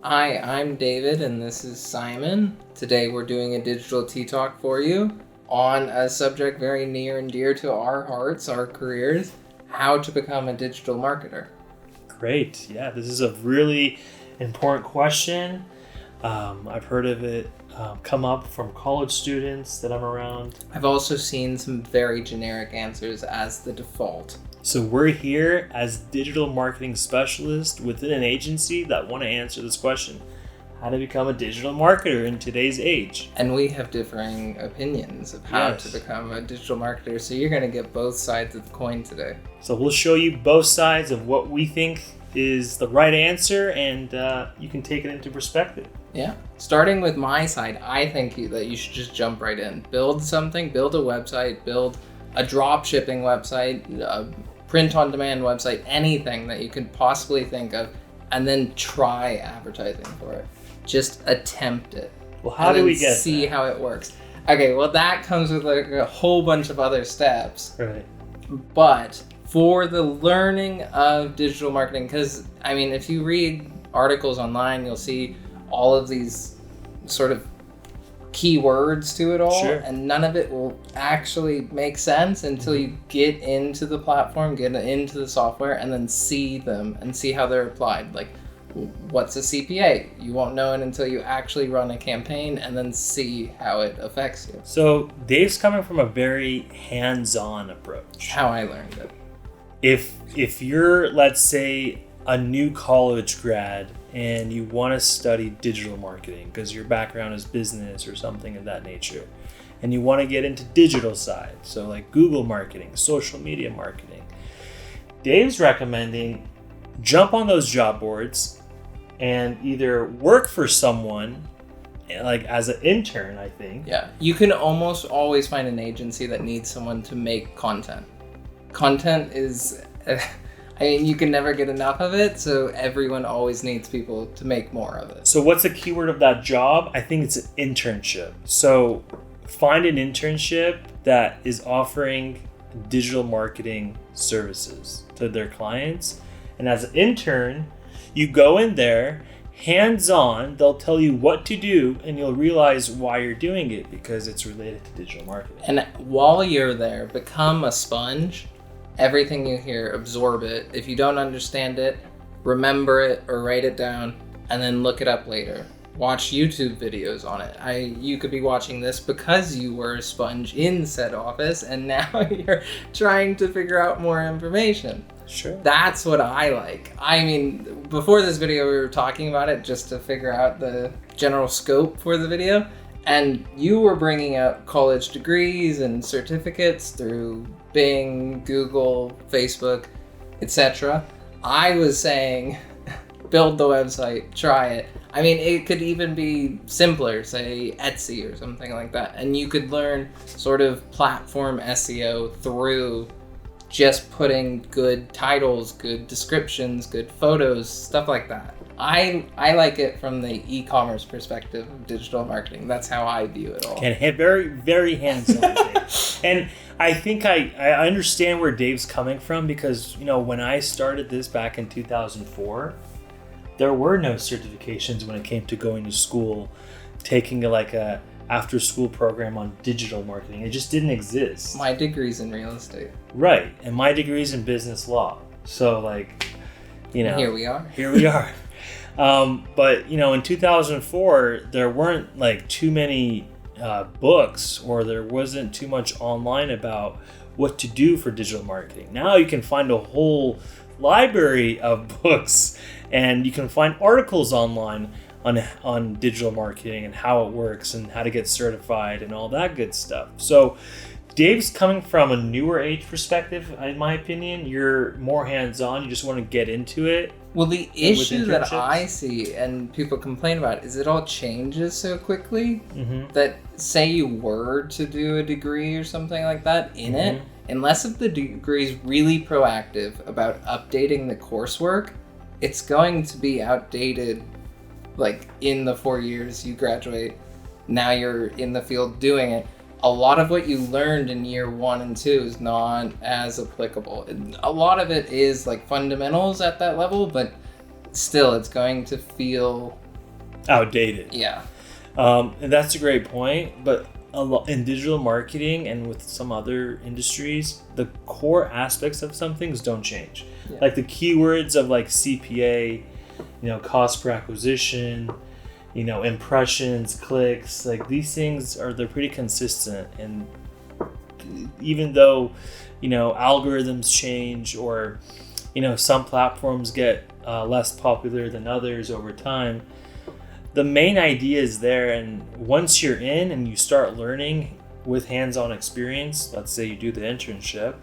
Hi, I'm David and this is Simon. Today we're doing a digital tea talk for you on a subject very near and dear to our hearts, our careers, how to become a digital marketer. Great. Yeah, this is a really important question. I've heard of it come up from college students that I'm around. I've also seen some very generic answers as the default. So we're here as digital marketing specialists within an agency that want to answer this question: how to become a digital marketer in today's age. And we have differing opinions of how Yes. to become a digital marketer, so you're going to get both sides of the coin today. So we'll show you both sides of what we think is the right answer, and you can take it into perspective. Yeah. Starting with my side, I think that you should just jump right in. Build something, build a website, build a drop shipping website, a print-on-demand website, anything that you could possibly think of, and then try advertising for it. Just attempt it. Well, how do we get see that? how it works? Okay, well that comes with like a whole bunch of other steps. Right. But for the learning of digital marketing, because I mean, if you read articles online, you'll see all of these sort of keywords to it all, Sure. and none of it will actually make sense until you get into the platform, get into the software, and then see them and see how they're applied. Like, what's a CPA? You won't know it until you actually run a campaign and then see how it affects you. So Dave's coming from a very hands-on approach. How I learned it. If you're, let's say, a new college grad and you want to study digital marketing because your background is business or something of that nature, and you want to get into digital side, so like Google marketing, social media marketing, Dave's recommending jump on those job boards and either work for someone, like as an intern, I think. Yeah, you can almost always find an agency that needs someone to make content. Content is, I mean, you can never get enough of it, so everyone always needs people to make more of it. So what's the keyword of that job? I think it's an internship. So find an internship that is offering digital marketing services to their clients. And as an intern, you go in there, hands-on, they'll tell you what to do, and you'll realize why you're doing it because it's related to digital marketing. And while you're there, become a sponge. Everything you hear, absorb it. If you don't understand it, remember it or write it down and then look it up later. Watch YouTube videos on it. You could be watching this because you were a sponge in said office and now you're trying to figure out more information. Sure. That's what I like. I mean, before this video, we were talking about it just to figure out the general scope for the video. And you were bringing up college degrees and certificates through Bing, Google, Facebook, etc. I was saying, build the website, try it. I mean, it could even be simpler, say Etsy or something like that. And you could learn sort of platform SEO through just putting good titles, good descriptions, good photos, stuff like that. I like it from the e-commerce perspective of digital marketing. That's how I view it all. And very, very hands-on. And I think I understand where Dave's coming from because, you know, when I started this back in 2004, there were no certifications when it came to going to school, taking like a after-school program on digital marketing. It just didn't exist. My degree's in real estate. Right. And my degree's in business law. So, like, you know. Here we are. Here we are. But, you know, in 2004, there weren't like too many books, or there wasn't too much online about what to do for digital marketing. Now you can find a whole library of books, and you can find articles online on digital marketing and how it works and how to get certified and all that good stuff. So Dave's coming from a newer age perspective, in my opinion. You're more hands-on. You just want to get into it. Well, the issue that I see and people complain about is it all changes so quickly that say you were to do a degree or something like that in it, unless if the degree is really proactive about updating the coursework, it's going to be outdated. Like in the 4 years you graduate, now you're in the field doing it. A lot of what you learned in year 1 and 2 is not as applicable. A lot of it is like fundamentals at that level, but still it's going to feel outdated. Yeah. And that's a great point. But in digital marketing and with some other industries, the core aspects of some things don't change. Yeah. Like the keywords of like CPA, cost per acquisition, impressions, clicks, like these things they're pretty consistent. And even though, algorithms change or, some platforms get less popular than others over time, the main idea is there. And once you're in and you start learning with hands-on experience, let's say you do the internship,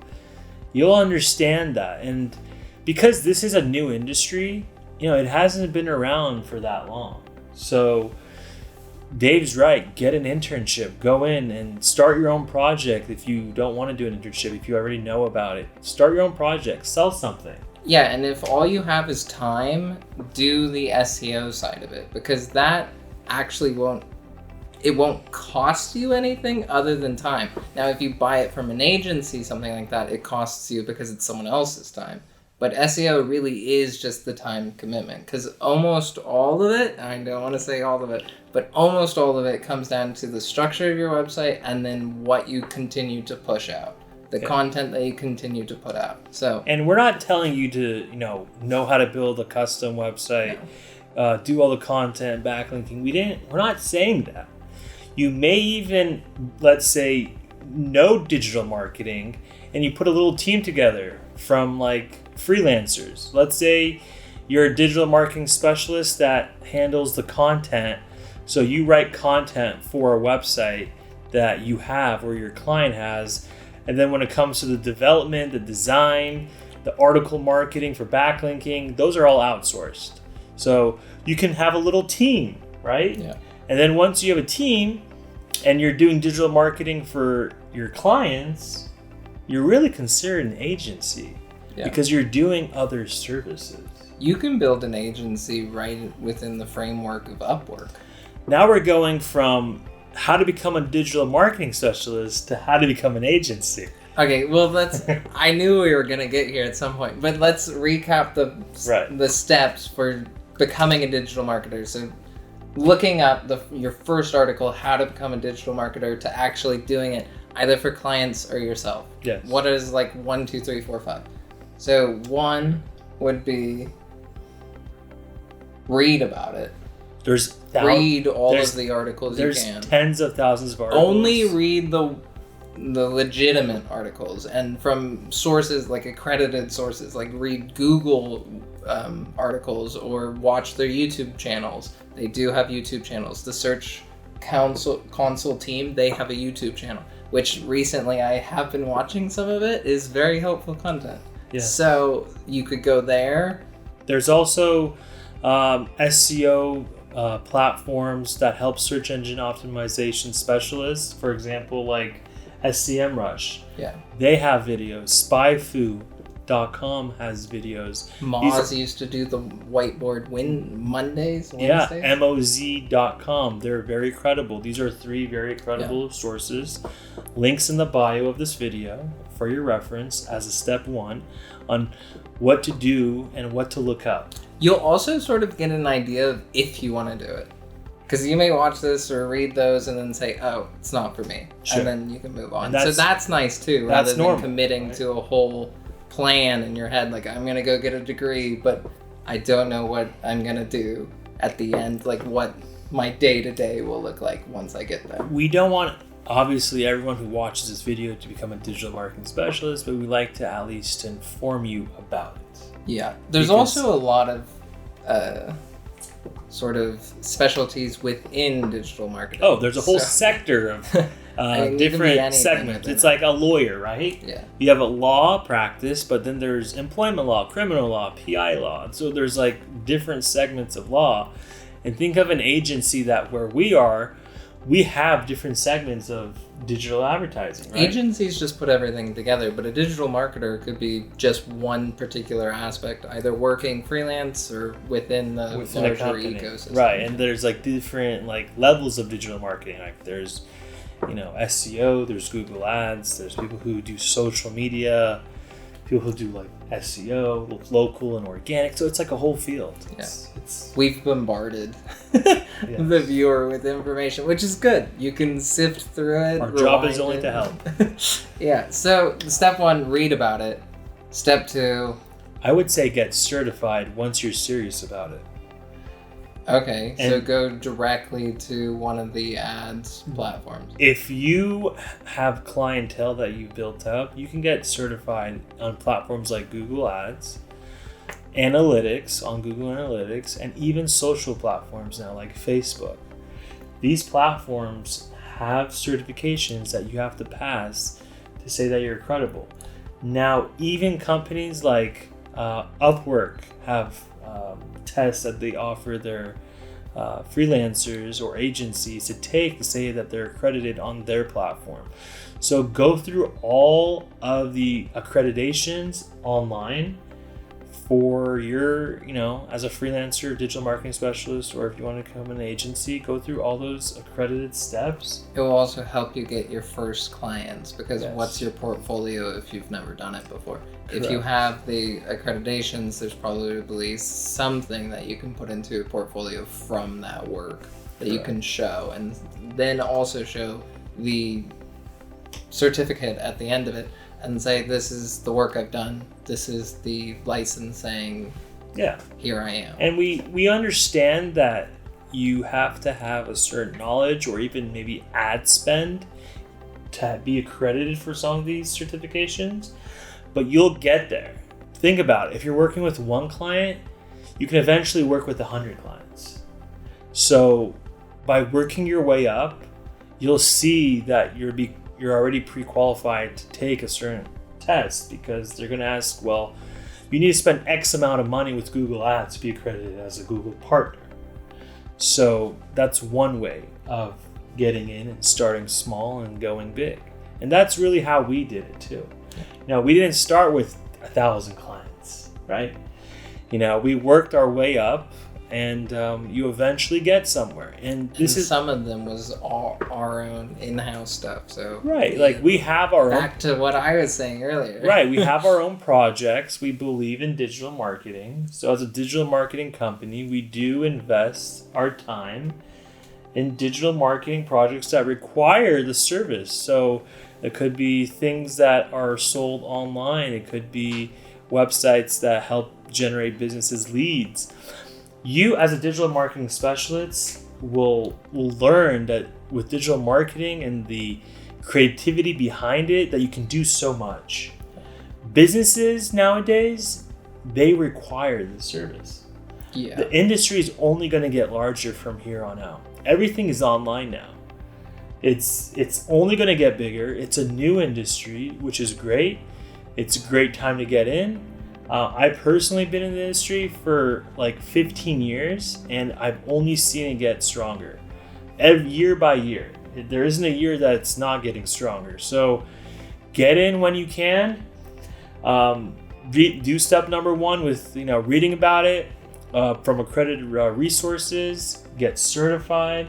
you'll understand that. And because this is a new industry, it hasn't been around for that long. So Dave's right. Get an internship. Go in and start your own project. If you don't want to do an internship, if you already know about it, start your own project. Sell something. Yeah, and if all you have is time, do the SEO side of it, because that actually won't cost you anything other than time. Now, if you buy it from an agency, something like that, it costs you because it's someone else's time. But SEO really is just the time commitment, because almost all of it, I don't want to say all of it, but almost all of it comes down to the structure of your website and then what you continue to push out. The content that you continue to put out. And we're not telling you to, know how to build a custom website, do all the content, backlinking. We're not saying that. You may even, let's say, know digital marketing and you put a little team together from like freelancers. Let's say you're a digital marketing specialist that handles the content. So you write content for a website that you have or your client has. And then when it comes to the development, the design, the article marketing for backlinking, those are all outsourced. So you can have a little team, right? Yeah. And then once you have a team and you're doing digital marketing for your clients, you're really considered an agency because you're doing other services. You can build an agency right within the framework of Upwork. Now we're going from how to become a digital marketing specialist to how to become an agency. Okay, well, I knew we were going to get here at some point, but let's recap the steps for becoming a digital marketer. So looking up your first article, how to become a digital marketer, to actually doing it either for clients or yourself. Yes. What is 1, 2, 3, 4, 5? So 1 would be read about it. Read all of the articles you can. There's tens of thousands of articles. Only read the legitimate articles, and from sources like accredited sources, like read Google articles or watch their YouTube channels. They do have YouTube channels. The Search Console team, they have a YouTube channel, which recently I have been watching some of it. Is very helpful content. Yeah. So you could go there. There's also SEO platforms that help search engine optimization specialists. For example, like SEMrush. Yeah. They have videos. SpyFu.com has videos. Moz used to do the whiteboard Wednesdays. Yeah, Moz.com. They're very credible. These are 3 very credible sources. Links in the bio of this video for your reference as a step 1 on what to do and what to look up. You'll also sort of get an idea of if you want to do it. Because you may watch this or read those and then say, oh, it's not for me. Sure. And then you can move on. So that's nice too, rather than committing to a whole plan in your head. Like, I'm going to go get a degree, but I don't know what I'm going to do at the end. Like, what my day-to-day will look like once I get there. We don't want, obviously, everyone who watches this video to become a digital marketing specialist, but we like to at least inform you about it. Yeah. There's also a lot of sort of specialties within digital marketing. Oh, there's a whole sector of different segments. It's like a lawyer, right? Yeah. You have a law practice, but then there's employment law, criminal law, PI law. So there's like different segments of law. And think of an agency where we have different segments of digital advertising, right? Agencies just put everything together, but a digital marketer could be just one particular aspect, either working freelance or within the larger ecosystem. Right, and there's like different like levels of digital marketing. Like there's, SEO, there's Google Ads, there's people who do social media, people who do like SEO, local and organic. So it's like a whole field. We've bombarded Yes. the viewer with information, which is good. You can sift through it. Our job is rewind only it. to help. Yeah. So step 1, read about it. Step 2. I would say get certified once you're serious about it. Okay, so And- go directly to one of the ads platforms. If you have clientele that you've built up, you can get certified on platforms like Google Ads, Analytics on Google Analytics, and even social platforms now like Facebook. These platforms have certifications that you have to pass to say that you're credible. Now, even companies like Upwork have tests that they offer their freelancers or agencies to take to say that they're accredited on their platform. So go through all of the accreditations online for your, as a freelancer, digital marketing specialist, or if you want to become an agency, go through all those accredited steps. It will also help you get your first clients because Yes. what's your portfolio if you've never done it before? If you Correct. have the accreditations, there's probably something that you can put into your portfolio from that work that you Correct. can show, and then also show the certificate at the end of it and say, this is the work I've done, this is the licensing, Yeah. here I am. And we understand that you have to have a certain knowledge or even maybe ad spend to be accredited for some of these certifications, but you'll get there. Think about it. If you're working with one client, you can eventually work with 100 clients. So by working your way up, you'll see that you're already pre-qualified to take a certain test because they're going to ask, well, you need to spend X amount of money with Google Ads to be accredited as a Google partner. So that's one way of getting in and starting small and going big. And that's really how we did it too. Now, we didn't start with 1,000 clients, right? We worked our way up, and you eventually get somewhere. And this is some of them was all our own in-house stuff. So right. Like we have our own. back to what I was saying earlier. Right, we have our own projects. We believe in digital marketing. So as a digital marketing company, we do invest our time in digital marketing projects that require the service. So it could be things that are sold online. It could be websites that help generate businesses leads. You as a digital marketing specialist will learn that with digital marketing and the creativity behind it, that you can do so much. Businesses nowadays, they require the service. Yeah. The industry is only going to get larger from here on out. Everything is online now. It's only going to get bigger. It's a new industry, which is great. It's a great time to get in. I've personally been in the industry for like 15 years, and I've only seen it get stronger. Every year by year. There isn't a year that it's not getting stronger. So get in when you can. Do step number 1 with reading about it from accredited resources. Get certified,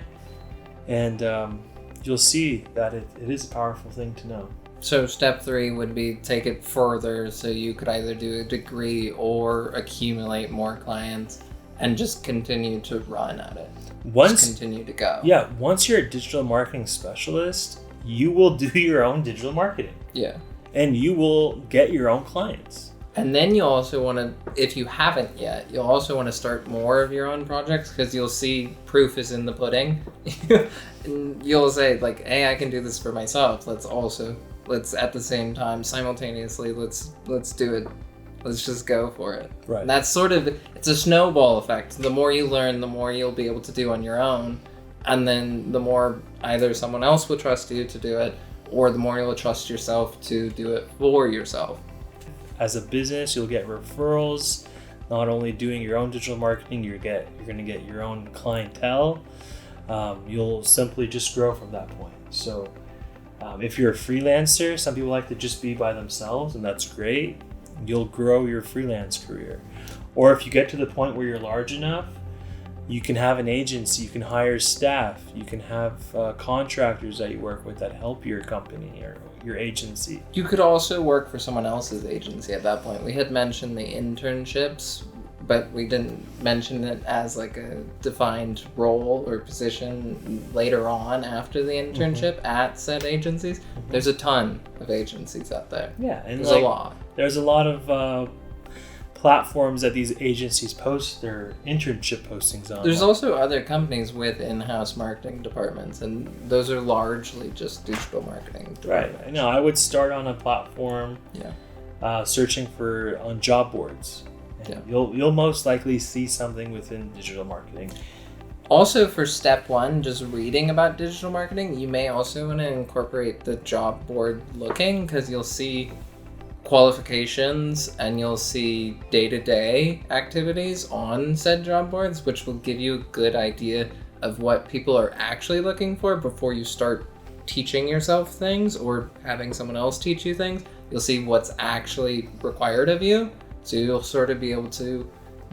and you'll see that it is a powerful thing to know. So step 3 would be take it further, so you could either do a degree or accumulate more clients and just continue to run at it. Just continue to go. Yeah, once you're a digital marketing specialist, you will do your own digital marketing. Yeah. And you will get your own clients. And then you also want to, if you haven't yet, you'll also want to start more of your own projects because you'll see proof is in the pudding. And you'll say like, hey, I can do this for myself. Let's at the same time, simultaneously, let's do it. Let's just go for it. Right. And that's it's a snowball effect. The more you learn, the more you'll be able to do on your own. And then the more either someone else will trust you to do it, or the more you'll trust yourself to do it for yourself. As a business, you'll get referrals. Not only doing your own digital marketing, you're going to get your own clientele. You'll simply just grow from that point. So if you're a freelancer, some people like to just be by themselves, and that's great. You'll grow your freelance career. Or if you get to the point where you're large enough, you can have an agency, you can hire staff, you can have contractors that you work with that help your company or your agency. You could also work for someone else's agency at that point. We had mentioned the internships, but we didn't mention it as like a defined role or position later on after the internship at said agencies. There's a ton of agencies out there. Yeah, and there's a lot. There's a lot of platforms that these agencies post their internship postings on. There's also other companies with in-house marketing departments, and those are largely just digital marketing. Right. I know. I would start on a platform, searching for on job boards. And you'll most likely see something within digital marketing. Also, for step one, just reading about digital marketing, you may also want to incorporate the job board looking, because you'll see qualifications and you'll see day-to-day activities on said job boards, which will give you a good idea of what people are actually looking for before you start teaching yourself things or having someone else teach you things. You'll see what's actually required of you, so you'll sort of be able to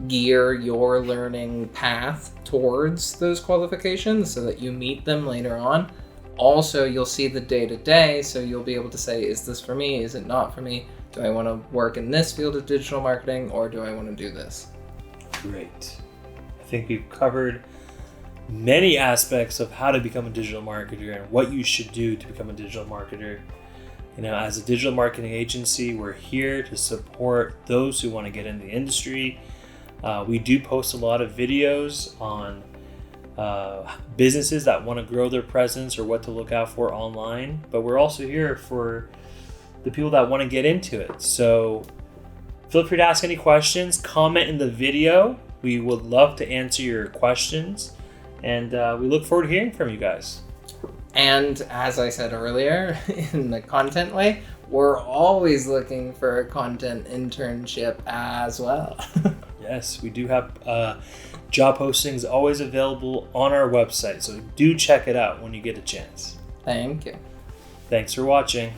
gear your learning path towards those qualifications so that you meet them later on. Also, you'll see the day-to-day, so you'll be able to say, is this for me? Is it not for me? Do I want to work in this field of digital marketing, or do I want to do this? Great. I think we've covered many aspects of how to become a digital marketer and what you should do to become a digital marketer. You know, as a digital marketing agency, we're here to support those who want to get in the industry. We do post a lot of videos on businesses that want to grow their presence or what to look out for online, but we're also here for the people that want to get into it. So feel free to ask any questions, comment in the video. We would love to answer your questions, and we look forward to hearing from you guys. And as I said earlier, in the content way, we're always looking for a content internship as well. Yes, we do have job postings always available on our website, so do check it out when you get a chance. Thank you. Thanks for watching.